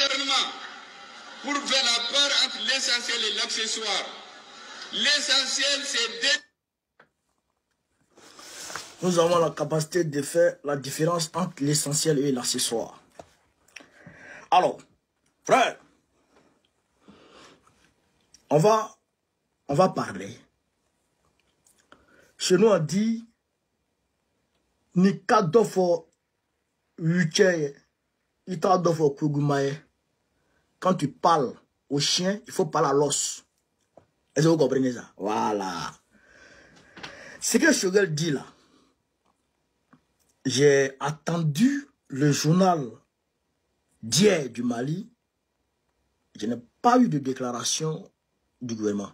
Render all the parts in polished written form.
sincèrement pour faire la part entre l'essentiel et l'accessoire. L'essentiel, c'est nous avons la capacité de faire la différence entre l'essentiel et l'accessoire. Alors, frère, on va parler. Chez nous, on dit ni kadofo yuche, itadofo kugumaye. Quand tu parles au chien, il faut parler à l'os. Est-ce que vous comprenez ça? Voilà. Ce que Choguel dit là, j'ai attendu le journal d'hier du Mali. Je n'ai pas eu de déclaration du gouvernement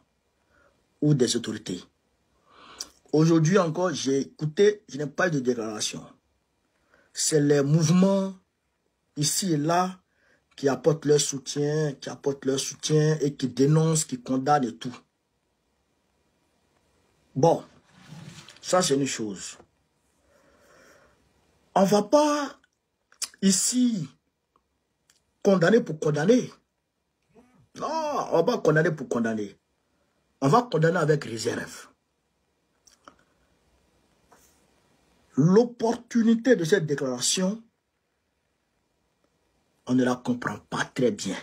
ou des autorités. Aujourd'hui encore, j'ai écouté, je n'ai pas eu de déclaration. C'est les mouvements ici et là qui apportent leur soutien, et qui dénoncent, qui condamnent et tout. Bon, ça c'est une chose. On ne va pas ici condamner pour condamner. Non, on ne va pas condamner pour condamner. On va condamner avec réserve. L'opportunité de cette déclaration, on ne la comprend pas très bien.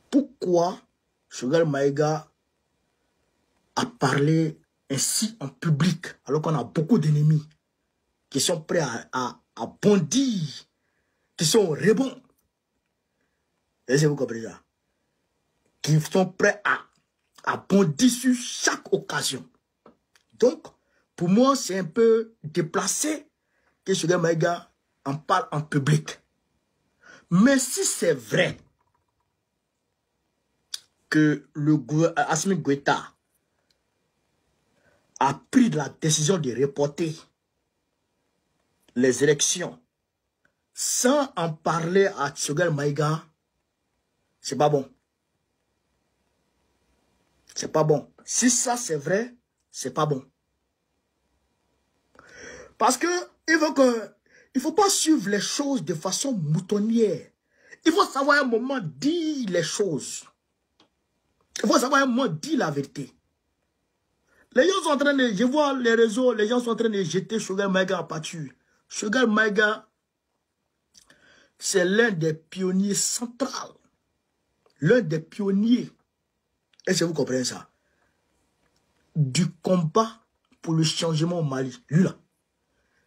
Pourquoi Choguel Maïga a parlé ainsi en public, alors qu'on a beaucoup d'ennemis qui sont prêts à bondir, qui sont rebonds. Est-ce que vous comprenez ça? Qui sont prêts à bondir sur chaque occasion. Donc, pour moi, c'est un peu déplacé que Choguel Maïga en parle en public. Mais si c'est vrai que Assimi Goïta a pris la décision de reporter les élections sans en parler à Choguel Maïga, c'est pas bon. C'est pas bon. Si ça c'est vrai, c'est pas bon. Parce que il faut pas suivre les choses de façon moutonnière. Il faut savoir un moment dire les choses. Il faut savoir un moment dire la vérité. Les gens sont en train de, je vois les réseaux, les gens sont en train de jeter Choguel Maïga en pâture. Choguel Maïga, c'est l'un des pionniers centrales. L'un des pionniers. Est-ce que vous comprenez ça? Du combat pour le changement au Mali. Lui là.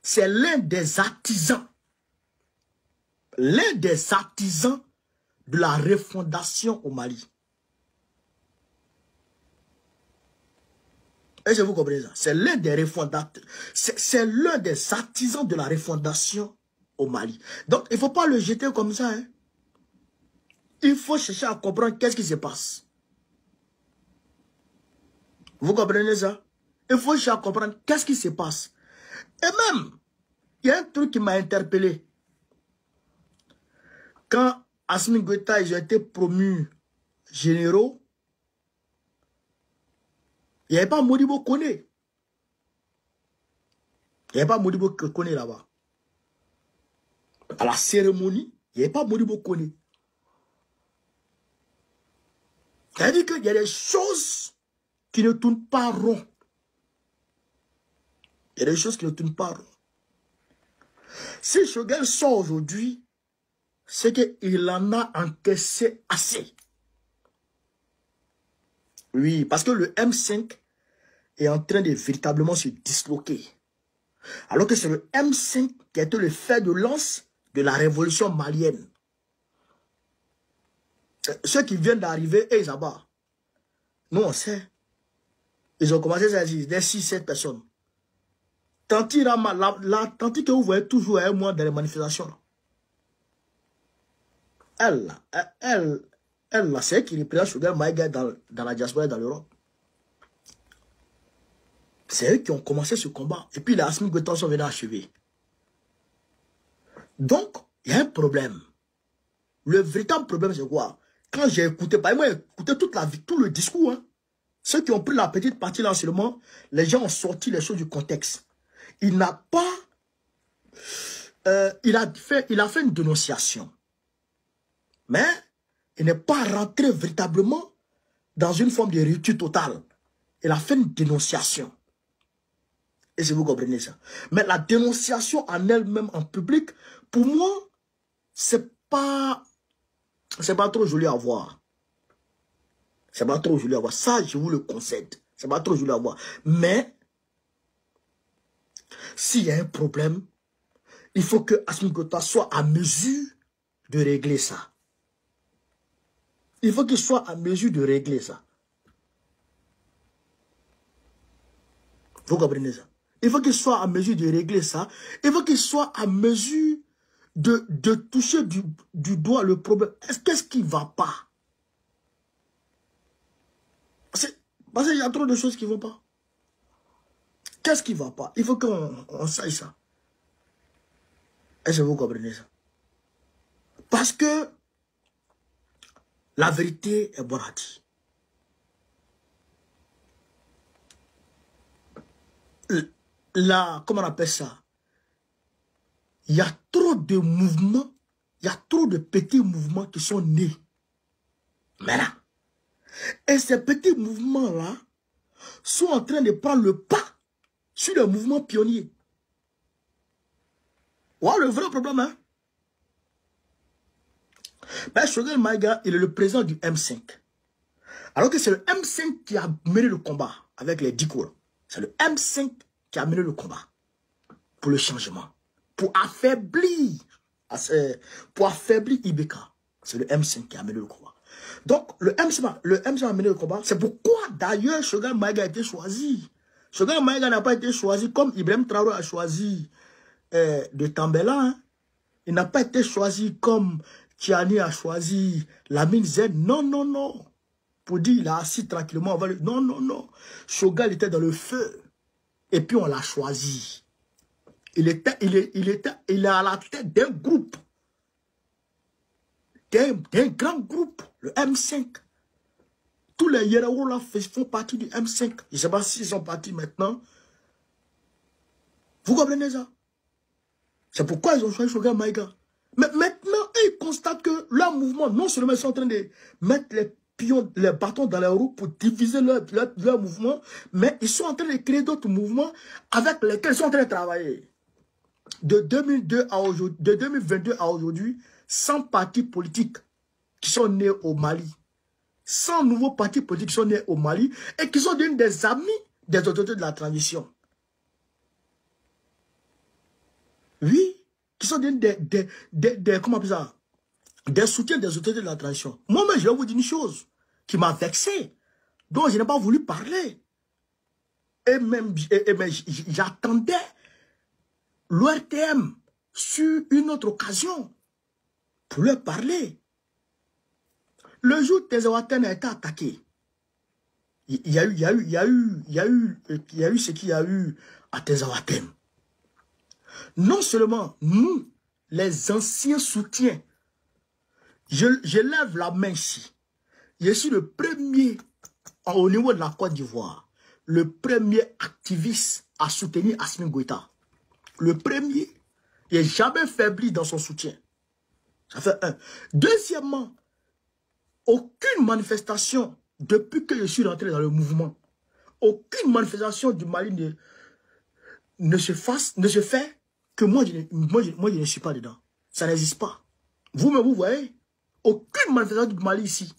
C'est l'un des artisans. L'un des artisans de la refondation au Mali. Est-ce que vous comprenez ça? C'est l'un des refondateurs. C'est l'un des artisans de la refondation au Mali. Donc, il ne faut pas le jeter comme ça. Hein. Il faut chercher à comprendre qu'est-ce qui se passe. Vous comprenez ça? Il faut chercher à comprendre qu'est-ce qui se passe. Et même, il y a un truc qui m'a interpellé. Quand Assimi Goïta, ils ont été promus généraux, il n'y avait pas Modibo Koné. Il n'y avait pas Modibo Koné là-bas. À la cérémonie, il n'y avait pas Modibo Koné. C'est-à-dire qu'il y a des choses qui ne tournent pas rond. Il y a des choses qui ne tournent pas rond. Si Choguel sort aujourd'hui, c'est qu'il en a encaissé assez. Oui, parce que le M5 est en train de véritablement se disloquer. Alors que c'est le M5 qui a été le fer de lance de la révolution malienne. Ceux qui viennent d'arriver, ils abattent. Nous, on sait. Ils ont commencé à dire des 6-7 personnes. Tanti Rama, la tanti que vous voyez toujours avec moi dans les manifestations. Elle, c'est elle qui représente Choguel Maïga dans la diaspora et dans l'Europe. C'est eux qui ont commencé ce combat. Et puis les Assimi Goïta sont venus achever. Donc, il y a un problème. Le véritable problème, c'est quoi? Quand j'ai écouté, par exemple, j'ai écouté tout le discours, hein. Ceux qui ont pris la petite partie là seulement, les gens ont sorti les choses du contexte. Il n'a pas... il a fait une dénonciation. Mais il n'est pas rentré véritablement dans une forme de rupture totale. Il a fait une dénonciation. Et si vous comprenez ça. Mais la dénonciation en elle-même en public, pour moi, c'est pas trop joli à voir. C'est pas trop joli à voir. Ça, je vous le concède. C'est pas trop joli à voir. Mais, s'il y a un problème, il faut que Assimi Goïta soit à mesure de régler ça. Il faut qu'il soit à mesure de régler ça. Vous comprenez ça? Il faut qu'il soit à mesure de régler ça. Il faut qu'il soit à mesure de toucher du doigt le problème. Qu'est-ce qui ne va pas? Parce qu'il y a trop de choses qui ne vont pas. Qu'est-ce qui ne va pas? Il faut qu'on sache ça. Est-ce que vous comprenez ça? Parce que la vérité est bonne à dire. Comment on appelle ça? Il y a trop de mouvements, il y a trop de petits mouvements qui sont nés. Maintenant. Et ces petits mouvements-là sont en train de prendre le pas sur les mouvements pionniers. Voilà le vrai problème, hein? Ben, Choguel Maïga, il est le président du M5. Alors que c'est le M5 qui a mené le combat avec les Dikour. C'est le M5 qui a mené le combat pour le changement. Pour affaiblir Ibeka. C'est le M5 qui a mené le combat. Donc, le M5 a mené le combat. C'est pourquoi, d'ailleurs, Choguel Maïga a été choisi. Choguel Maïga n'a pas été choisi comme Ibrahim Traoré a choisi de Tambela. Hein. Il n'a pas été choisi comme Tiani a choisi Lamine Z. Non, non, non. Pour dire, il a assis tranquillement. Non, non, non. Choguel était dans le feu. Et puis, on l'a choisi. Il est à la tête d'un groupe. D'un grand groupe. Le M5. Tous les Yéraou là font partie du M5. Je ne sais pas s'ils sont partis maintenant. Vous comprenez ça? C'est pourquoi ils ont choisi Choguel Maïga. Mais maintenant, ils constatent que leur mouvement, non seulement ils sont en train de mettre les bâtons dans les roues pour diviser leur mouvement, mais ils sont en train de créer d'autres mouvements avec lesquels ils sont en train de travailler. De 2022 à aujourd'hui, 100 partis politiques qui sont nés au Mali. 100 nouveaux partis politiques qui sont nés au Mali et qui sont devenus des amis des autorités de la transition. Oui, qui sont devenus comment on appelle ça? Des soutiens des autorités de la transition. Moi-même, je vais vous dire une chose qui m'a vexé, dont je n'ai pas voulu parler. Et même, j'attendais l'ORTM sur une autre occasion pour leur parler. Le jour où Tezawaten a été attaqué, il y a eu ce qu'il y a eu à Tezawaten. Non seulement nous, les anciens soutiens, je lève la main ici. Je suis le premier au niveau de la Côte d'Ivoire, le premier activiste à soutenir Assimi Goïta. Le premier. Il n'est jamais faibli dans son soutien. Ça fait un. Deuxièmement, aucune manifestation, depuis que je suis rentré dans le mouvement, aucune manifestation du Mali ne se fait que moi je ne suis pas dedans. Ça n'existe pas. Vous-même, vous voyez, aucune manifestation du Mali ici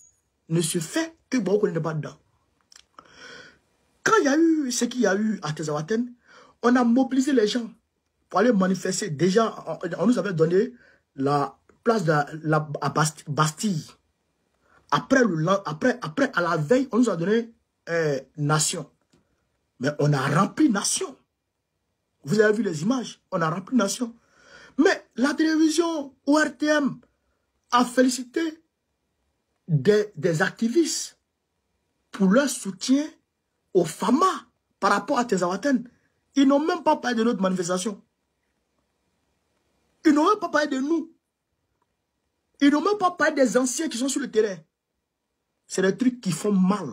ne se fait que moi je n'ai pas dedans. Quand il y a eu ce qu'il y a eu à Tezawaten, on a mobilisé les gens pour aller manifester. Déjà, on nous avait donné la place à Bastille. Après, à la veille, on nous a donné Nation. Mais on a rempli Nation. Vous avez vu les images, on a rempli Nation. Mais la télévision ORTM a félicité des activistes pour leur soutien aux FAMA par rapport à Tezawaten. Ils n'ont même pas parlé de notre manifestation. Ils n'ont même pas parlé de nous. Ils n'ont même pas parlé des anciens qui sont sur le terrain. C'est des trucs qui font mal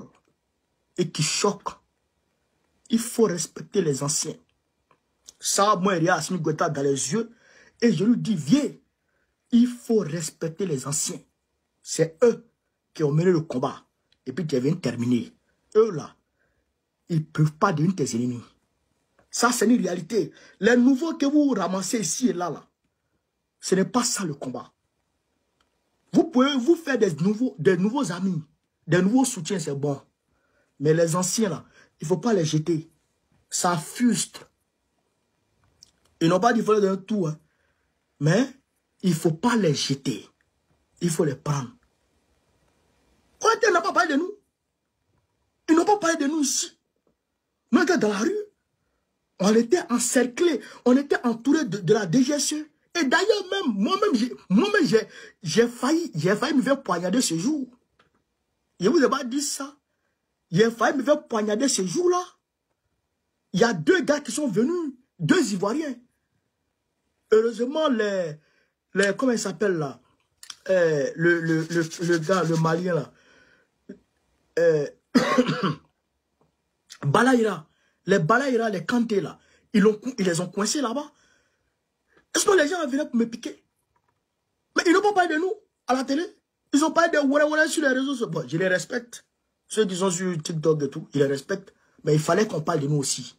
et qui choquent. Il faut respecter les anciens. Ça, moi, il y a Assimi Goïta dans les yeux et je lui dis, viens, il faut respecter les anciens. c'est eux qui ont mené le combat. Et puis qui viennent terminer. Eux là, ils ne peuvent pas devenir tes ennemis. Ça, c'est une réalité. Les nouveaux que vous ramassez ici et là, ce n'est pas ça le combat. Vous pouvez vous faire des nouveaux amis, des nouveaux soutiens, c'est bon. Mais les anciens là, il ne faut pas les jeter. Ça fuste. Ils n'ont pas dit qu'il fallait donner tout, hein. Mais il ne faut pas les jeter. Il faut les prendre. On n'a pas parlé de nous. Ils n'ont pas parlé de nous ici. Nous étions dans la rue. On était encerclés. On était entourés de la DGSE. Et d'ailleurs, même, moi-même, j'ai failli me faire poignarder ce jour. Je vous ai pas dit ça. J'ai failli me faire poignarder ce jour-là. Il y a 2 gars qui sont venus, 2 Ivoiriens. Heureusement, comment il s'appelle là? Le gars, le Malien là. Balaïra. Les Balaïra, les Kanté là. Ils les ont coincés là-bas. Est-ce que les gens venaient pour me piquer? Mais ils n'ont pas parlé de nous à la télé. Ils ont parlé de Woué sur les réseaux sociaux. Bon, je les respecte. Ceux qui sont sur TikTok et tout, ils les respectent. Mais il fallait qu'on parle de nous aussi.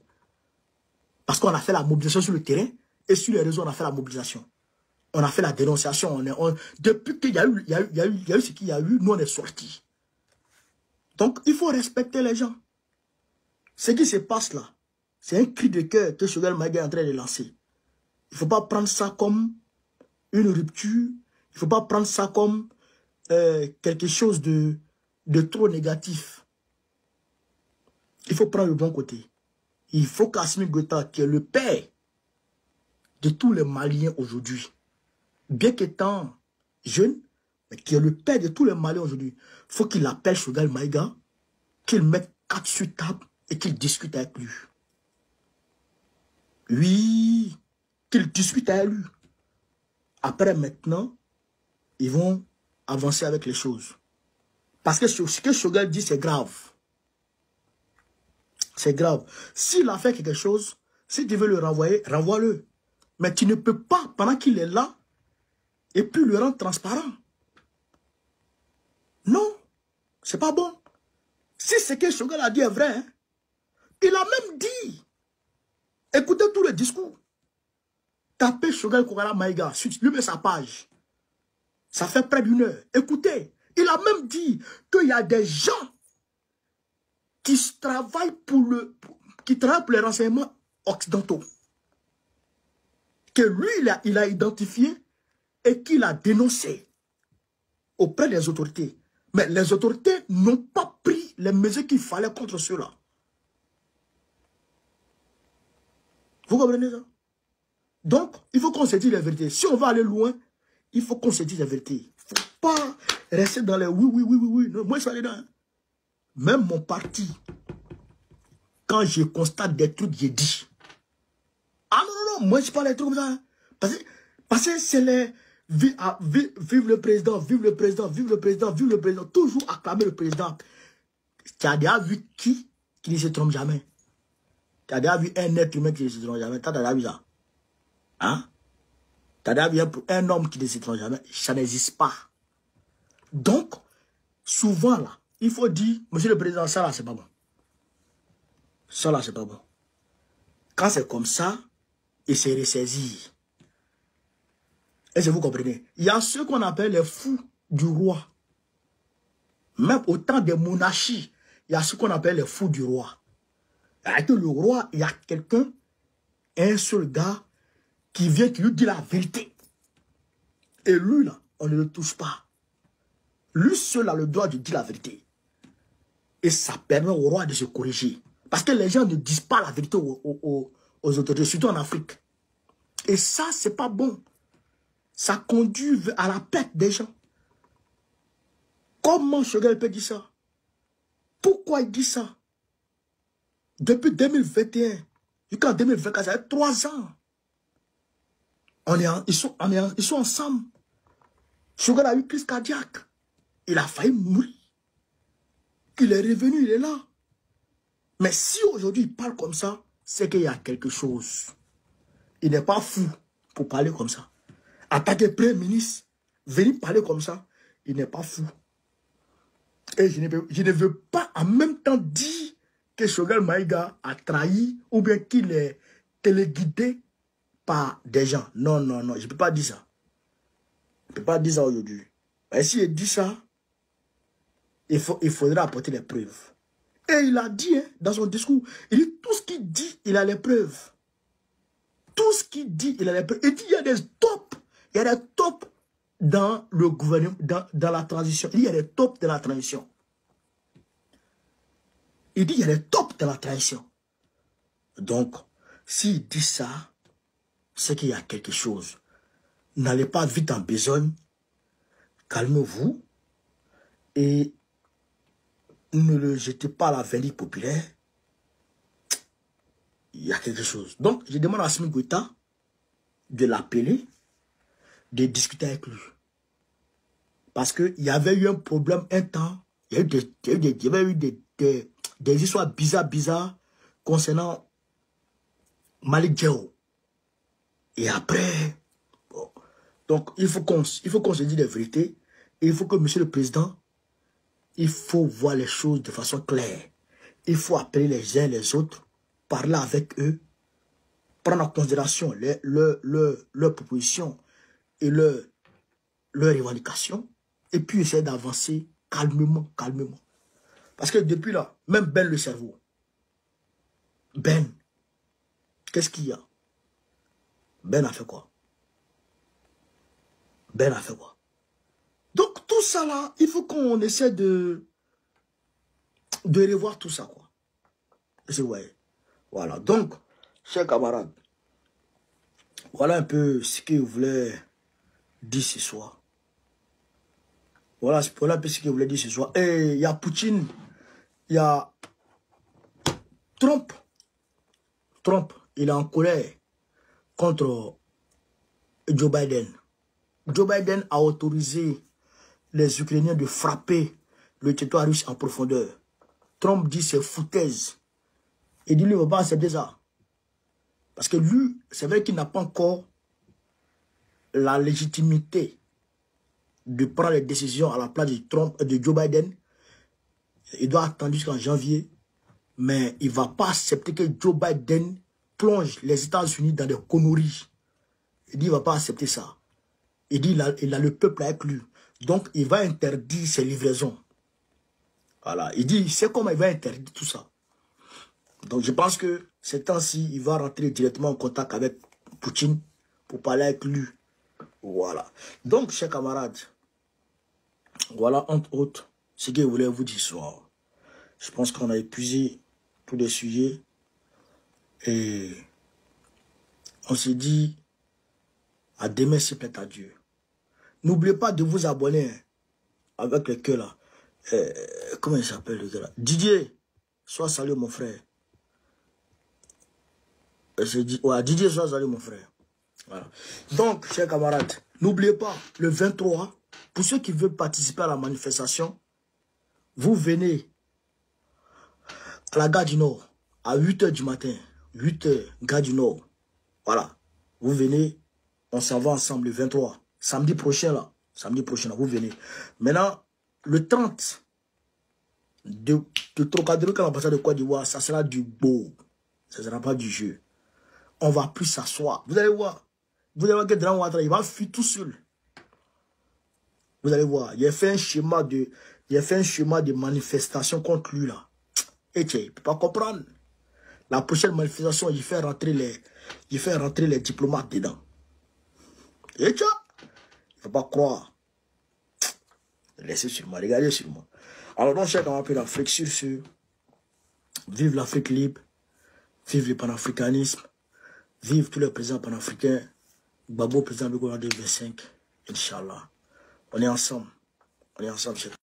Parce qu'on a fait la mobilisation sur le terrain. Et sur les réseaux, on a fait la mobilisation. On a fait la dénonciation. Depuis qu'il y a eu ce qu'il y a eu, nous on est sortis. Donc, il faut respecter les gens. Ce qui se passe là, c'est un cri de cœur que Choguel Maïga est en train de lancer. Il ne faut pas prendre ça comme une rupture. Il ne faut pas prendre ça comme quelque chose de trop négatif. Il faut prendre le bon côté. Il faut qu'Assimi Goïta, qui est le père de tous les Maliens aujourd'hui, bien qu'étant jeune, mais qui est le père de tous les Maliens aujourd'hui, il faut qu'il appelle Choguel Maïga, qu'il mette 4 sur table et qu'il discute avec lui. Oui, qu'il discute avec lui. Après, maintenant, ils vont avancer avec les choses. Parce que ce que Choguel dit, c'est grave. C'est grave. S'il a fait quelque chose, si tu veux le renvoyer, renvoie-le. Mais tu ne peux pas, pendant qu'il est là, et puis le rendre transparent. Non, c'est pas bon. Si ce que Choguel a dit est vrai, hein, il a même dit, écoutez tout le discours. Tapez Choguel Kokara Maïga, lui met sa page. Ça fait près d'1 heure. Écoutez, il a même dit qu'il y a des gens qui travaillent pour les renseignements occidentaux. Que lui, il a identifié et qu'il a dénoncé auprès des autorités. Mais les autorités n'ont pas pris les mesures qu'il fallait contre ceux-là. Vous comprenez ça? Donc, il faut qu'on se dise la vérité. Si on va aller loin, il faut qu'on se dise la vérité. Il ne faut pas rester dans les oui. Non, moi, je suis allé dans... Même mon parti, quand je constate des trucs, j'ai dit. Ah non, moi, je parle des trucs comme ça. Parce que c'est les... Vive le président, vive le président, vive le président, vive le président. Toujours acclamer le président. Tu as déjà vu qui ne se trompe jamais? Tu as déjà vu un être humain qui ne se trompe jamais? Tu as déjà vu ça? Hein? Tu as déjà vu un homme qui ne se trompe jamais? Ça n'existe pas. Donc, souvent là, il faut dire, monsieur le président, ça là, c'est pas bon. Ça là, c'est pas bon. Quand c'est comme ça, il se ressaisit. Est-ce que vous comprenez? Il y a ceux qu'on appelle les fous du roi. Même au temps des monarchies, il y a ceux qu'on appelle les fous du roi. Avec le roi, il y a quelqu'un, un seul gars, qui vient, qui lui dit la vérité. Et lui, là, on ne le touche pas. Lui seul a le droit de dire la vérité. Et ça permet au roi de se corriger. Parce que les gens ne disent pas la vérité aux autorités, surtout en Afrique. Et ça, c'est pas bon. Ça conduit à la perte des gens. Comment Choguel peut dire ça? Pourquoi il dit ça? Depuis 2021 jusqu'en 2024, ça fait 3 ans. Ils sont ensemble. Choguel a eu une crise cardiaque. Il a failli mourir. Il est revenu, il est là. Mais si aujourd'hui il parle comme ça, c'est qu'il y a quelque chose. Il n'est pas fou pour parler comme ça. Attaquer le Premier ministre, venir parler comme ça, il n'est pas fou. Et je ne veux pas en même temps dire que Choguel Maïga a trahi ou bien qu'il est téléguidé par des gens. Non, non, non, je ne peux pas dire ça. Je ne peux pas dire ça aujourd'hui. Mais si il dit ça, il faudra apporter les preuves. Et il a dit dans son discours, il dit tout ce qu'il dit, il a les preuves. Tout ce qu'il dit, il a les preuves. Il dit il y a des tops. Il y a des tops dans le gouvernement, dans la transition. Il y a des tops de la transition. Il dit il y a des tops de la transition. Donc, s'il dit ça, c'est qu'il y a quelque chose. N'allez pas vite en besogne. Calmez-vous. Et ne le jetez pas à la vérité populaire. Il y a quelque chose. Donc, je demande à Assimi Goïta de l'appeler, de discuter avec lui. Parce qu'il y avait eu un problème un temps. Il y avait eu des histoires bizarres concernant Malick Diao. Et après, bon, donc il faut qu'on se dise la vérité. Et il faut que, monsieur le président, il faut voir les choses de façon claire. Il faut appeler les uns les autres, parler avec eux, prendre en considération leurs propositions et leurs revendications, et puis essayer d'avancer calmement. Parce que depuis là, même Ben le cerveau, Ben, qu'est-ce qu'il y a? Ben a fait quoi? Ben a fait quoi? Donc tout ça là, il faut qu'on essaie de revoir tout ça, quoi. Ouais. Voilà. Donc, chers camarades, voilà un peu ce que je voulais dire ce soir. Voilà un peu ce que je voulais dire ce soir. Et il y a Poutine, il y a Trump. Trump, il est en colère contre Joe Biden. Joe Biden a autorisé les Ukrainiens de frapper le territoire russe en profondeur. Trump dit c'est foutaise. Il dit lui, il ne va pas accepter ça. Parce que lui, c'est vrai qu'il n'a pas encore la légitimité de prendre les décisions à la place de Joe Biden. Il doit attendre jusqu'en janvier. Mais il ne va pas accepter que Joe Biden plonge les États-Unis dans des conneries. Il dit il ne va pas accepter ça. Il dit il a le peuple avec lui. Donc il va interdire ses livraisons. Voilà. Il dit c'est comment il va interdire tout ça. Donc je pense que ces temps-ci, il va rentrer directement en contact avec Poutine pour parler avec lui. Voilà. Donc, chers camarades, voilà entre autres ce que je voulais vous dire ce soir. Je pense qu'on a épuisé tous les sujets et on s'est dit à demain s'il plaît à Dieu. N'oubliez pas de vous abonner avec le cœur là. Comment il s'appelle le gars là? Didier, sois salué mon frère. Ouais, Didier, sois salué mon frère. Voilà. Donc, chers camarades, n'oubliez pas, le 23, pour ceux qui veulent participer à la manifestation, vous venez à la gare du Nord, à 8 h du matin, 8 h, gare du Nord. Voilà. Vous venez, on s'en va ensemble le 23. Samedi prochain, là, vous venez. Maintenant, le 30 de Trocadéro, quand l'ambassade de Côte d'Ivoire, ça sera du beau. Ça ne sera pas du jeu. On va plus s'asseoir. Vous allez voir. Vous allez voir que Dran Ouattara, il va fuir tout seul. Vous allez voir. Il a fait un schéma de manifestation contre lui là. Et tu ne peux pas comprendre. La prochaine manifestation, il fait rentrer les diplomates dedans. Et tu vois, il ne faut pas croire. Laissez sur moi, regardez sur moi. Alors, donc, chacun un peu l'Afrique sur ce. Vive l'Afrique libre. Vive le panafricanisme. Vive tous les présidents panafricains. Gbagbo, président du gouvernement de 2025. Inch'Allah. On est ensemble. On est ensemble, chef.